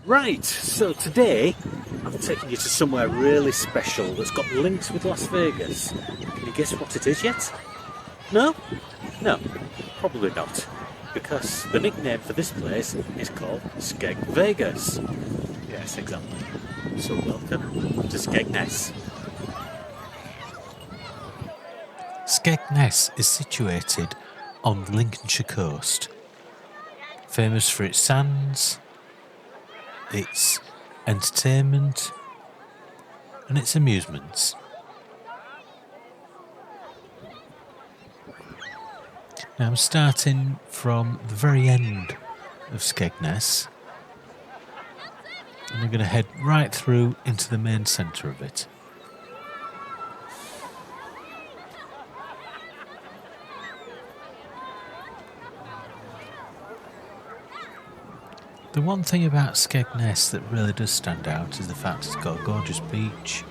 Right, so today I'm taking you to somewhere really special that's got links with Las Vegas. Can you guess what it is yet? No? No, probably not. Because the nickname for this place is called Skeg Vegas. Yes, exactly. So welcome to Skegness. Skegness is situated on the Lincolnshire coast, famous for its sands, its entertainment, and its amusements. Now I'm starting from the very end of Skegness, and we're going to head right through into the main centre of it. The one thing about Skegness that really does stand out is the fact it's got a gorgeous beach,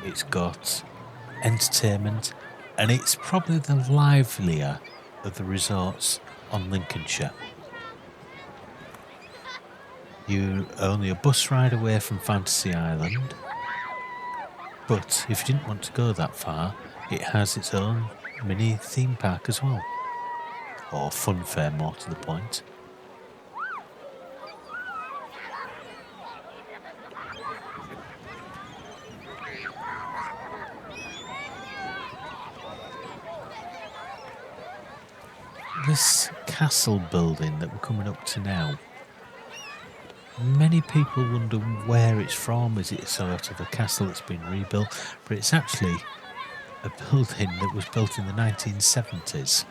it's got entertainment, and it's probably the livelier of the resorts on Lincolnshire. You're only a bus ride away from Fantasy Island, but if you didn't want to go that far, it has its own mini theme park as well, or Funfair more to the point. This castle building that we're coming up to now, many people wonder where it's from. Is it sort of a castle that's been rebuilt? But it's actually a building that was built in the 1970s.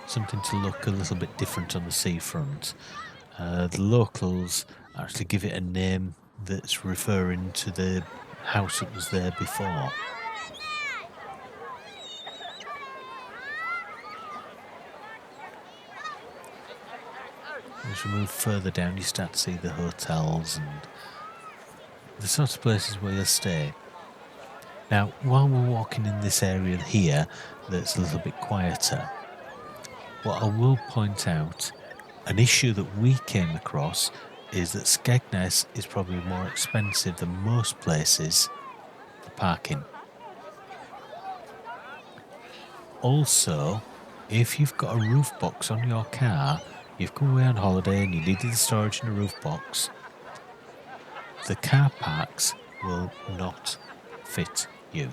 Something to look a little bit different on the seafront. The locals actually give it a name that's referring to the house that was there before. As we move further down, you start to see the hotels and the sort of places where you'll stay. Now, while we're walking in this area here that's a little bit quieter, what I will point out, an issue that we came across is that Skegness is probably more expensive than most places for parking. Also, if you've got a roof box on your car, you've come away on holiday and you needed the storage in a roof box, the car parks will not fit you.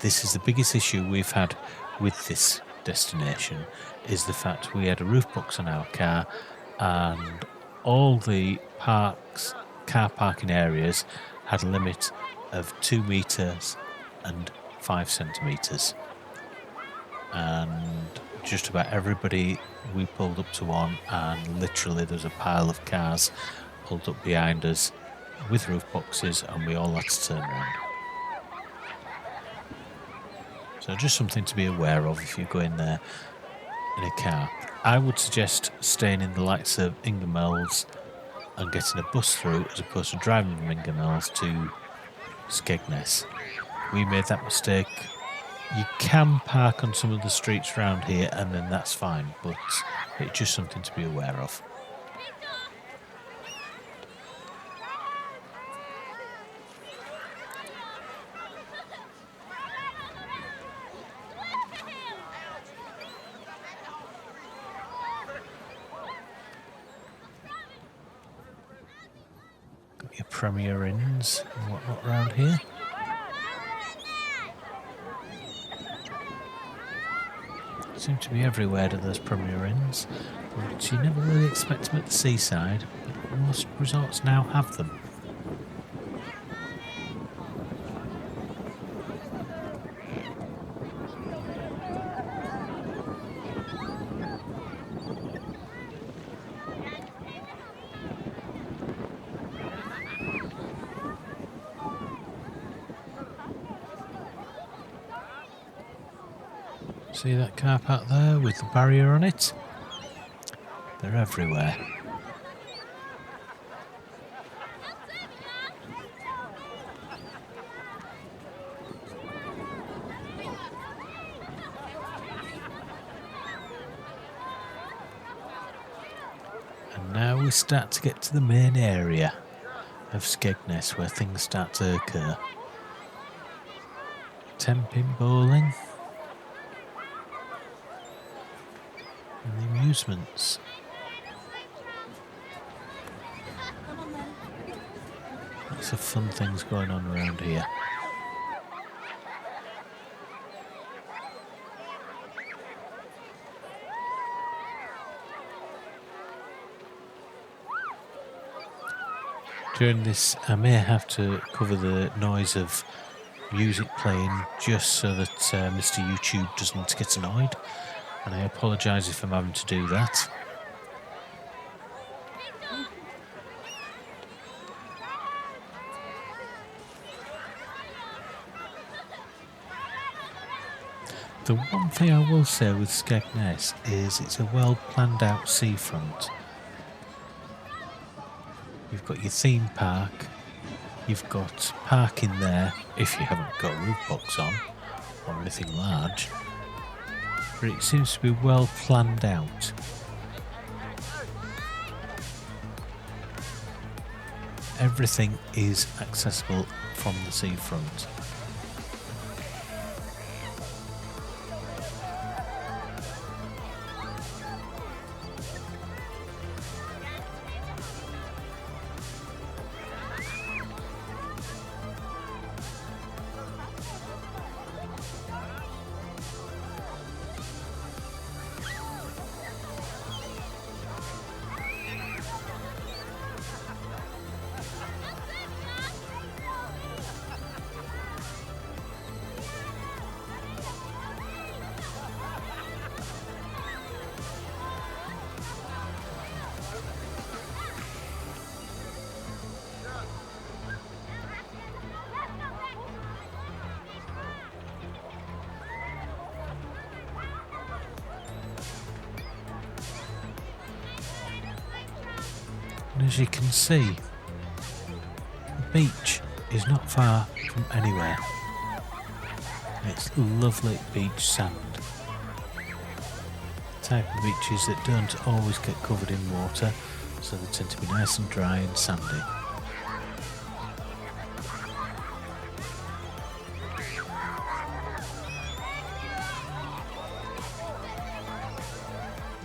This is the biggest issue we've had with this destination, is the fact we had a roof box on our car and all the car parking areas had a limit of 2 metres and 5 centimetres. And just about everybody, we pulled up to one, and literally there's a pile of cars pulled up behind us with roof boxes, and we all had to turn around. So just something to be aware of if you go in there in a car. I would suggest staying in the likes of Ingermells and getting a bus through as opposed to driving from Ingermells to Skegness. We made that mistake. You can park on some of the streets around here and then that's fine, but it's just something to be aware of. Got your Premier Inns and whatnot around here. Seem to be everywhere to those Premier Inns, but you never really expect them at the seaside, but most resorts now have them. See that car park there with the barrier on it? They're everywhere. And now we start to get to the main area of Skegness where things start to occur. 10-pin bowling and the amusements. Lots of fun things going on around here. During this, I may have to cover the noise of music playing just so that Mr. YouTube doesn't get annoyed, and I apologise if I'm having to do that. The one thing I will say with Skegness is it's a well planned out seafront. You've got your theme park, you've got parking there if you haven't got a roof box on or anything large, but it seems to be well planned out. Everything is accessible from the seafront. And as you can see, the beach is not far from anywhere. It's lovely beach sand. The type of beaches that don't always get covered in water, so they tend to be nice and dry and sandy.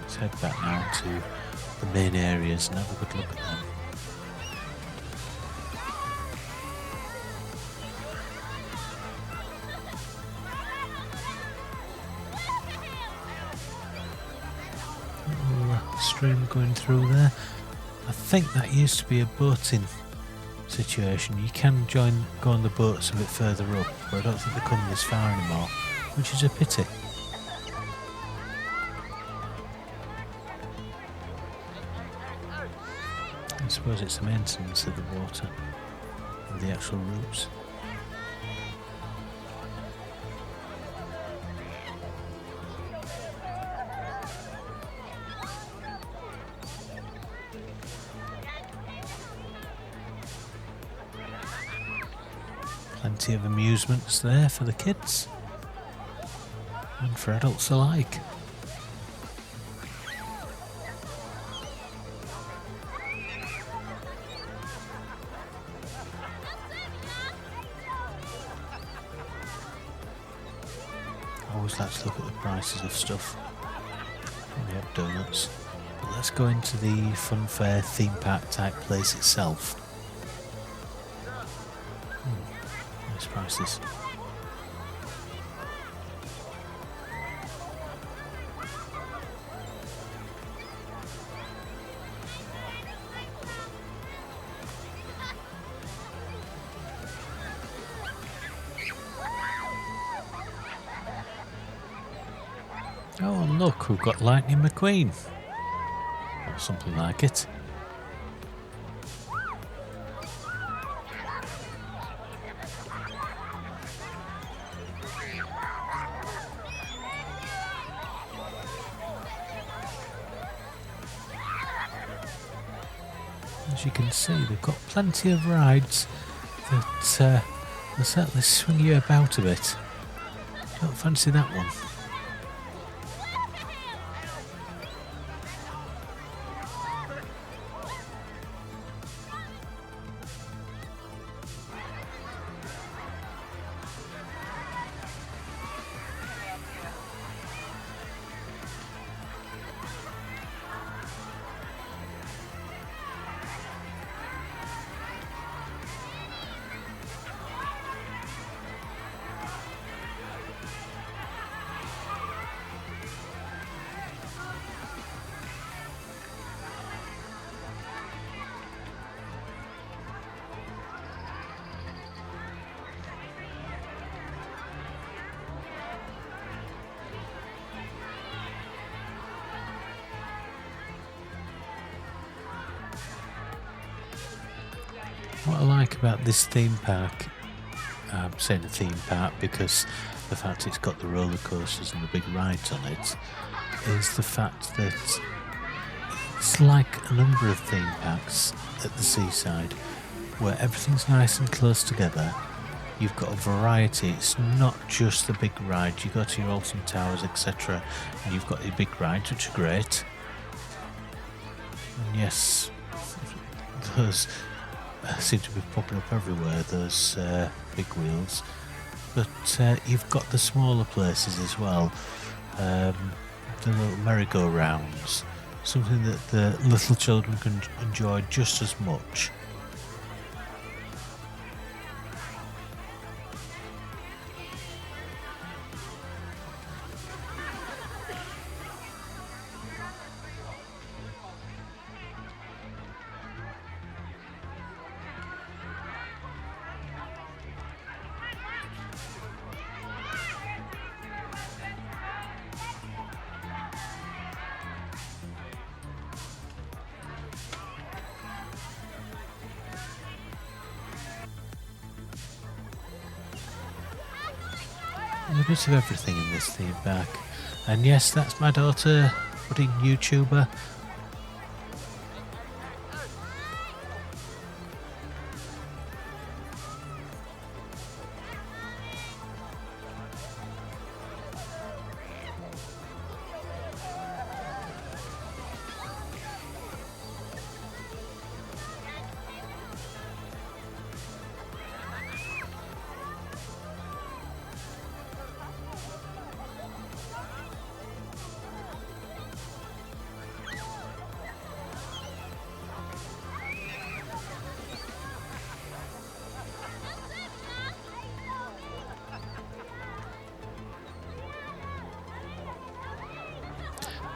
Let's head back now to the main areas and have a good look at them. Little stream going through there. I think that used to be a boating situation. You can go on the boats a bit further up, but I don't think they come this far anymore, which is a pity. I suppose it's the maintenance of the water and the actual routes. Plenty of amusements there for the kids and for adults alike. I always like to look at the prices of stuff. We have donuts. But let's go into the Funfair theme park type place itself. Nice prices. Oh, and look, we've got Lightning McQueen. Or something like it. As you can see, they've got plenty of rides that will certainly swing you about a bit. Don't fancy that one. What I like about this theme park, I'm saying a theme park because the fact it's got the roller coasters and the big rides on it, is the fact that it's like a number of theme parks at the seaside where everything's nice and close together. You've got a variety. It's not just the big rides. You go to your Alton Towers, etc., and you've got your big rides, which are great. And yes, those seem to be popping up everywhere, those big wheels. But you've got the smaller places as well. The little merry-go-rounds. Something that the little children can enjoy just as much. There's a bit of everything in this theme park. And yes, that's my daughter, budding YouTuber.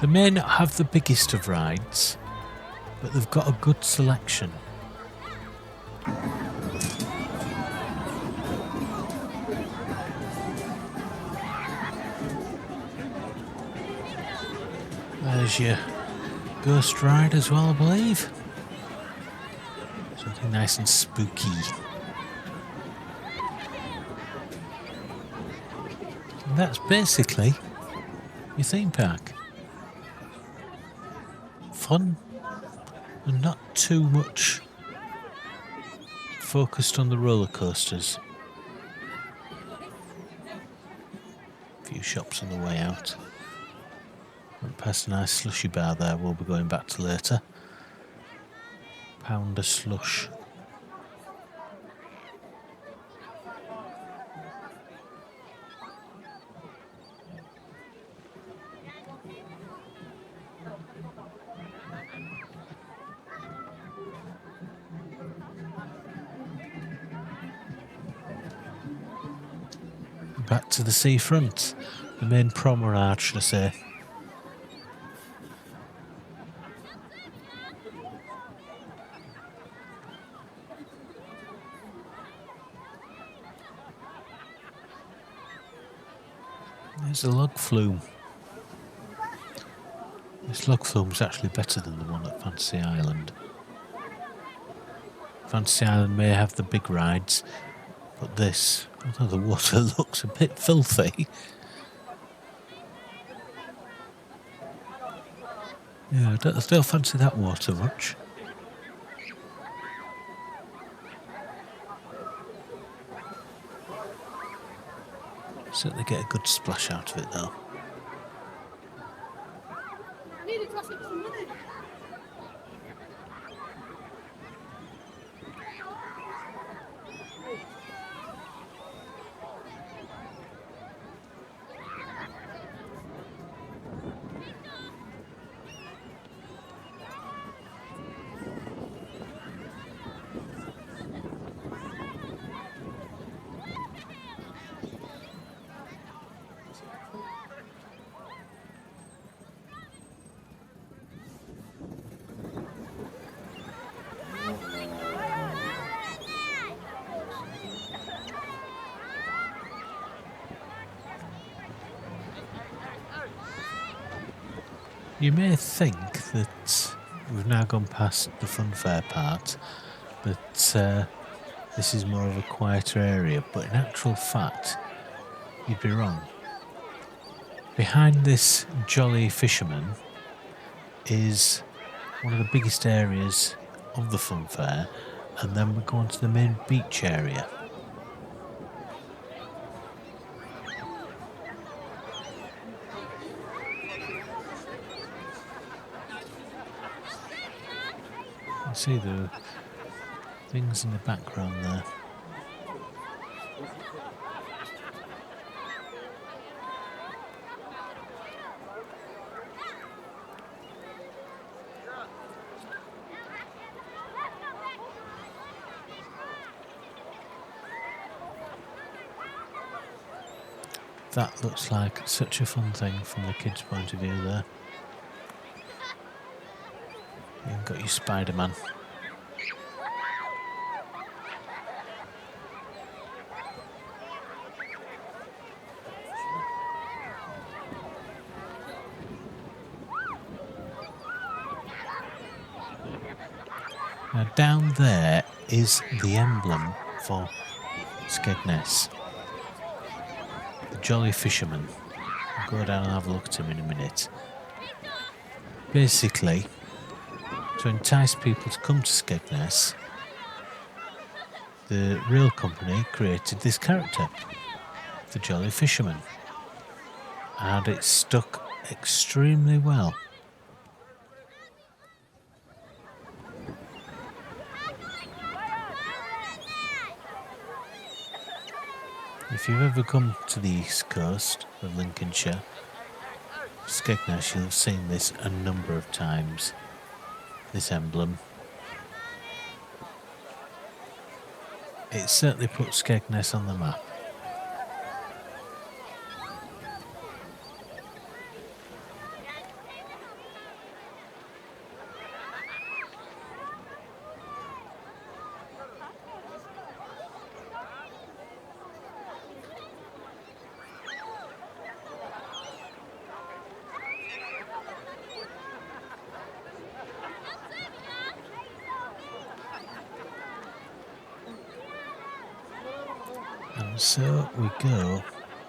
They may not have the biggest of rides, but they've got a good selection. There's your ghost ride as well, I believe. Something nice and spooky. And that's basically your theme park. Fun and not too much focused on the roller coasters. A few shops on the way out. Went past a nice slushy bar there we'll be going back to later. Pound a slush. Back to the seafront, the main promenade, should I say. There's the log flume. This log flume is actually better than the one at Fantasy Island. Fantasy Island may have the big rides, but this, although the water looks a bit filthy. Yeah, I don't fancy that water much. Certainly get a good splash out of it though. You may think that we've now gone past the Funfair part but this is more of a quieter area. But in actual fact, you'd be wrong. Behind this jolly fisherman is one of the biggest areas of the Funfair, and then we go on to the main beach area. You see the things in the background there. That looks like such a fun thing from the kids' point of view there. You've got your Spider-Man. Now down there is the emblem for Skegness. The Jolly Fisherman. I'll go down and have a look at him in a minute. Basically, to entice people to come to Skegness, the real company created this character, the Jolly Fisherman, and it stuck extremely well. If you've ever come to the east coast of Lincolnshire, Skegness, you'll have seen this a number of times, this emblem. It certainly puts Skegness on the map. And so we go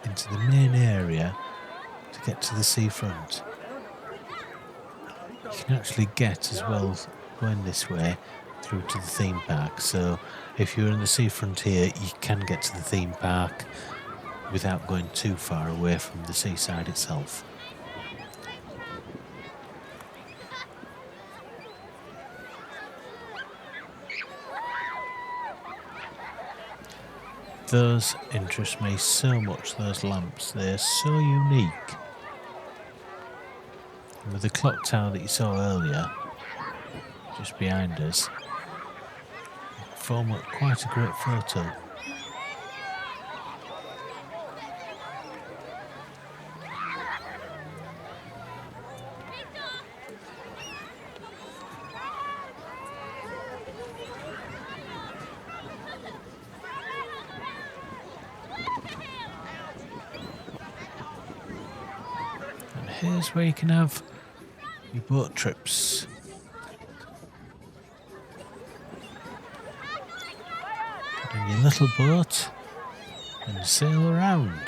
into the main area to get to the seafront. You can actually get, as well going this way, through to the theme park. So if you're in the seafront here, you can get to the theme park without going too far away from the seaside itself. Those interest me so much, those lamps. They're so unique. And with the clock tower that you saw earlier, just behind us, form up quite a great photo. Here's where you can have your boat trips. Get in your little boat and sail around.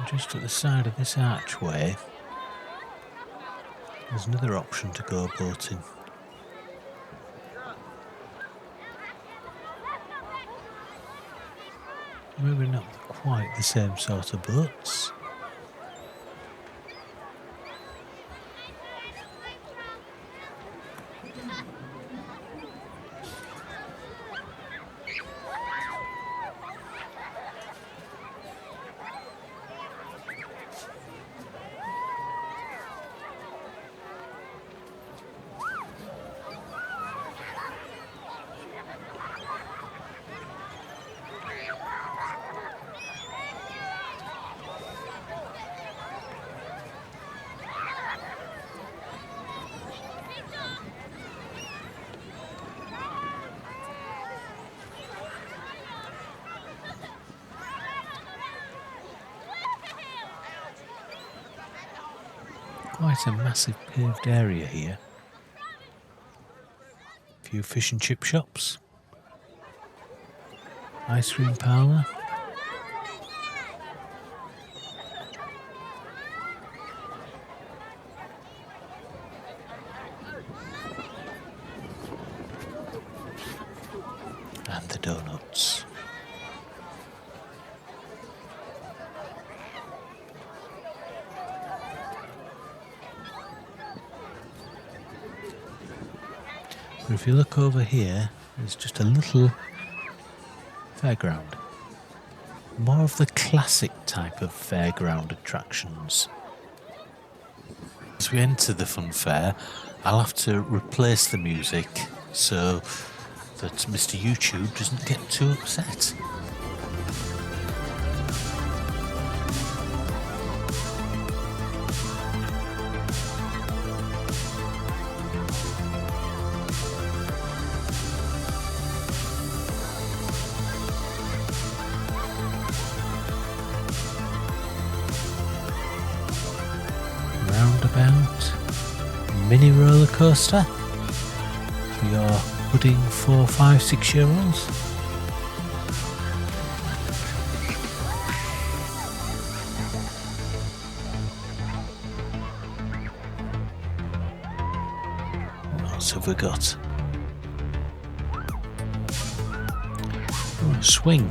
Just at the side of this archway, there's another option to go boating. Maybe not quite the same sort of boats. Quite a massive paved area here. A few fish and chip shops. Ice cream parlour. And the donuts. But if you look over here, there's just a little fairground. More of the classic type of fairground attractions. As we enter the Funfair, I'll have to replace the music so that Mr. YouTube doesn't get too upset. Roundabout, mini roller coaster for your budding 4, 5, 6-year-olds. What else have we got? Oh, a swing.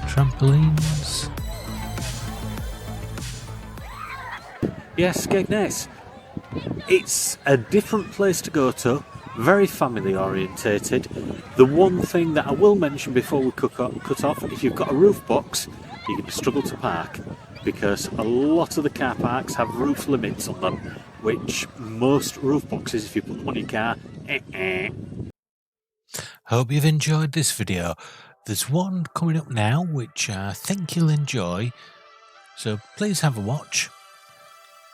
Trampolines. Yes, Skegness. It's a different place to go to, very family orientated. The one thing that I will mention before we cut off, if you've got a roof box, you're going to struggle to park because a lot of the car parks have roof limits on them, which most roof boxes, if you put them on your car, Hope you've enjoyed this video. There's one coming up now which I think you'll enjoy, so please have a watch.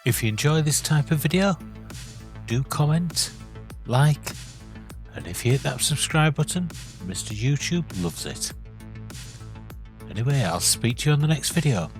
If you enjoy this type of video, do comment, like, and if you hit that subscribe button, Mr. YouTube loves it. Anyway, I'll speak to you on the next video.